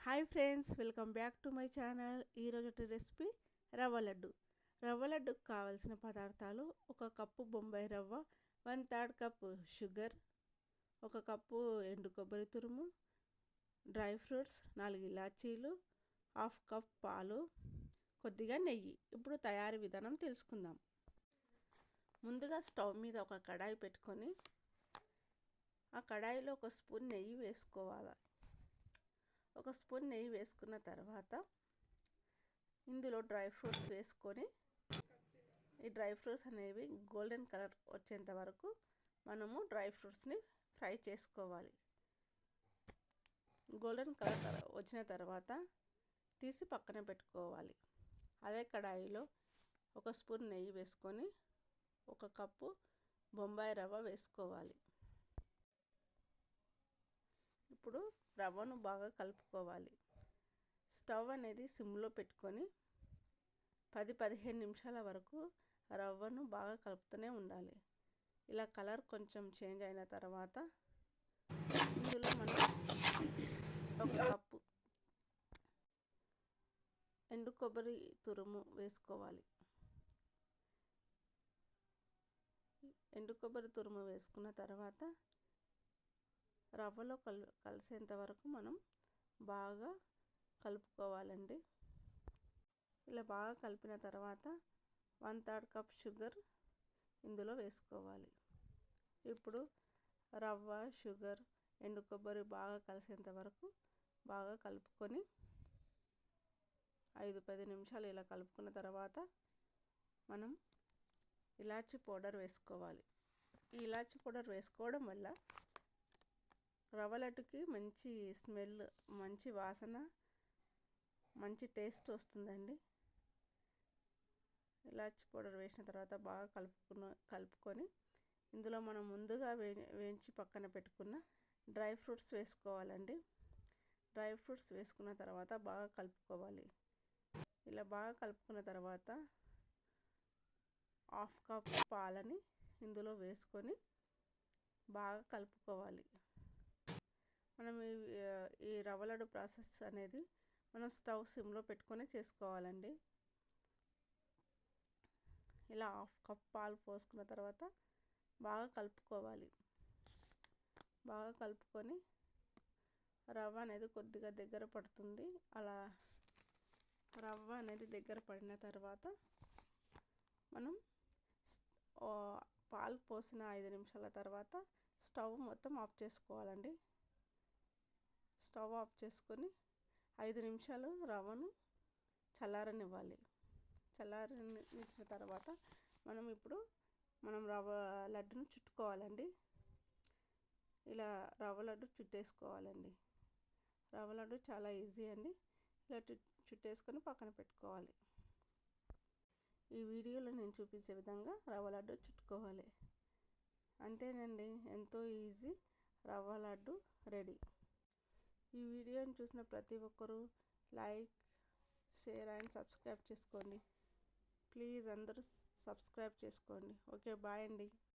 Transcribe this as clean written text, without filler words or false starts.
Hi friends, welcome back to my channel. ఈరోజు recipe రవ్వ లడ్డు. రవ్వ లడ్డుకు కావాల్సిన పదార్థాలు: ఒక కప్పు బొంబాయి రవ్వ, 1/3 కప్పు షుగర్, ఒక కప్పు ఎండు కొబ్బరి తురుము, డ్రై ఫ్రూట్స్, 4 ఇలాచీలు, 1/2 కప్ పాలు, కొద్దిగా నెయ్యి. ఇప్పుడు తయారీ విధానం తెలుసుకుందాం. ముందుగా స్టవ్ మీద ఒక కడాయి పెట్టుకొని ఆ కడాయిలో ఒక స్పూన్ నెయ్యి వేసుకోవాలి. ఒక స్పూన్ నెయ్యి వేసుకున్న తర్వాత ఇందులో డ్రై ఫ్రూట్స్ వేసుకొని ఈ డ్రై ఫ్రూట్స్ అనేవి గోల్డెన్ కలర్ వచ్చేంత వరకు మనము డ్రై ఫ్రూట్స్ని ఫ్రై చేసుకోవాలి. గోల్డెన్ కలర్ వచ్చిన తర్వాత తీసి పక్కన పెట్టుకోవాలి. అదే కడాయిలో ఒక స్పూన్ నెయ్యి వేసుకొని ఒక కప్పు బొంబాయి రవ్వ వేసుకోవాలి. ఇప్పుడు రవ్వను బాగా కలుపుకోవాలి. స్టవ్ అనేది సిమ్లో పెట్టుకొని 10-15 నిమిషాల వరకు రవ్వను బాగా కలుపుతూనే ఉండాలి. ఇలా కలర్ కొంచెం చేంజ్ అయిన తర్వాత ఇందులో మనం ఒక కప్పు ఎండు కొబ్బరి తురుము వేసుకోవాలి. ఎండు కొబ్బరి తురుము వేసుకున్న తర్వాత రవ్వలో కలిసేంత వరకు మనం బాగా కలుపుకోవాలండి. ఇలా బాగా కలిపిన తర్వాత 1/3 కప్ షుగర్ ఇందులో వేసుకోవాలి. ఇప్పుడు రవ్వ, షుగర్, ఎండు కొబ్బరి బాగా కలిసేంత వరకు బాగా కలుపుకొని 5-10 నిమిషాలు ఇలా కలుపుకున్న తర్వాత మనం ఇలాచీ పౌడర్ వేసుకోవాలి. ఈ ఇలాచీ పౌడర్ వేసుకోవడం వల్ల రవ్వ లడ్డుకి మంచి స్మెల్, మంచి వాసన, మంచి టేస్ట్ వస్తుందండి. ఇలాచీ పౌడర్ వేసిన తర్వాత బాగా కలుపుకొని ఇందులో మనం ముందుగా వేయించి పక్కన పెట్టుకున్న డ్రై ఫ్రూట్స్ వేసుకోవాలండి. డ్రై ఫ్రూట్స్ వేసుకున్న తర్వాత బాగా కలుపుకోవాలి. ఇలా బాగా కలుపుకున్న తర్వాత 1/2 కప్ పాలని ఇందులో వేసుకొని బాగా కలుపుకోవాలి. మనం ఈ రవ్వ లడ్డు ప్రాసెస్ అనేది మనం స్టవ్ సిమ్లో పెట్టుకొని చేసుకోవాలండి. ఇలా 1/2 కప్ పాలు పోసుకున్న తర్వాత బాగా కలుపుకోవాలి. బాగా కలుపుకొని రవ్వ అనేది కొద్దిగా దగ్గర పడుతుంది. అలా రవ్వ అనేది దగ్గర పడిన తర్వాత మనం పాలు పోసిన 5 నిమిషాల తర్వాత స్టవ్ మొత్తం ఆఫ్ చేసుకోవాలండి. స్టవ్ ఆఫ్ చేసుకొని 5 నిమిషాలు రవ్వను చల్లారనివ్వాలి. చల్లారనిచ్చిన తర్వాత మనం రవ్వ లడ్డును చుట్టుకోవాలండి. ఇలా రవ్వ లడ్డు చుట్టేసుకోవాలండి. రవ్వ లడ్డు చాలా ఈజీ అండి. ఇలా చుట్టేసుకొని పక్కన పెట్టుకోవాలి. ఈ వీడియోలో నేను చూపించే విధంగా రవ్వ లడ్డు చుట్టుకోవాలి. అంతేనండి, ఎంతో ఈజీ రవ్వ లడ్డు రెడీ. ఈ వీడియోని చూసిన ప్రతి ఒక్కరూ లైక్, షేర్ అండ్ సబ్స్క్రైబ్ చేసుకోండి. ప్లీజ్ అందరూ సబ్స్క్రైబ్ చేసుకోండి. ఓకే, బాయ్ అండి.